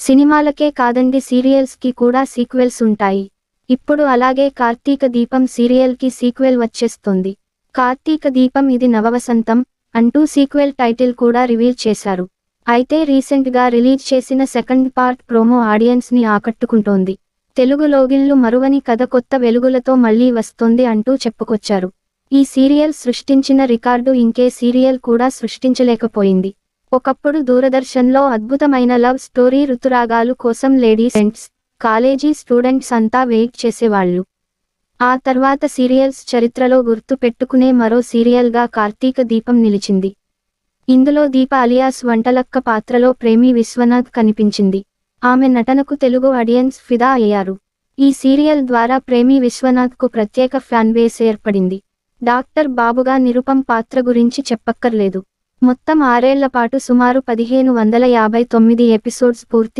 సినిమాలకే కాదండి సీరియల్స్ కి కూడా సీక్వెల్స్ ఉంటాయి. ఇప్పుడు అలాగే కార్తీక దీపం సీరియల్ కి సీక్వెల్ వచ్చేస్తుంది. కార్తీక దీపం ఇది నవవసంతం అంటూ సీక్వెల్ టైటిల్ కూడా రివీల్ చేశారు. అయితే రీసెంట్ గా రిలీజ్ చేసిన సెకండ్ పార్ట్ ప్రోమో ఆడియన్స్ ని ఆకట్టుకుంటోంది. తెలుగు లోగిళ్లు మరువని కథ కొత్త వెలుగులతో మళ్లీ వస్తోంది అంటూ చెప్పుకొచ్చారు. ఈ సీరియల్ సృష్టించిన రికార్డు ఇంకే సీరియల్ కూడా సృష్టించలేకపోయింది. ఒకప్పుడు దూరదర్శన్లో అద్భుతమైన లవ్ స్టోరీ ఋతురాగాలు కోసం లేడీస్ ఫ్రెండ్స్, కాలేజీ స్టూడెంట్స్ అంతా వెయిట్ చేసేవాళ్లు. ఆ తర్వాత సీరియల్స్ చరిత్రలో గుర్తు పెట్టుకునే మరో సీరియల్గా కార్తీక దీపం నిలిచింది. ఇందులో దీప అలియాస్ వంటలక్క పాత్రలో ప్రేమి విశ్వనాథ్ కనిపించింది. ఆమె నటనకు తెలుగు ఆడియన్స్ ఫిదా అయ్యారు. ఈ సీరియల్ ద్వారా ప్రేమి విశ్వనాథ్కు ప్రత్యేక ఫ్యాన్ బేస్ ఏర్పడింది. డాక్టర్ బాబుగా నిరుపం పాత్ర గురించి చెప్పక్కర్లేదు. మొత్తం 6 ఏళ్ల పాటు సుమారు 1559 ఎపిసోడ్స్ పూర్తి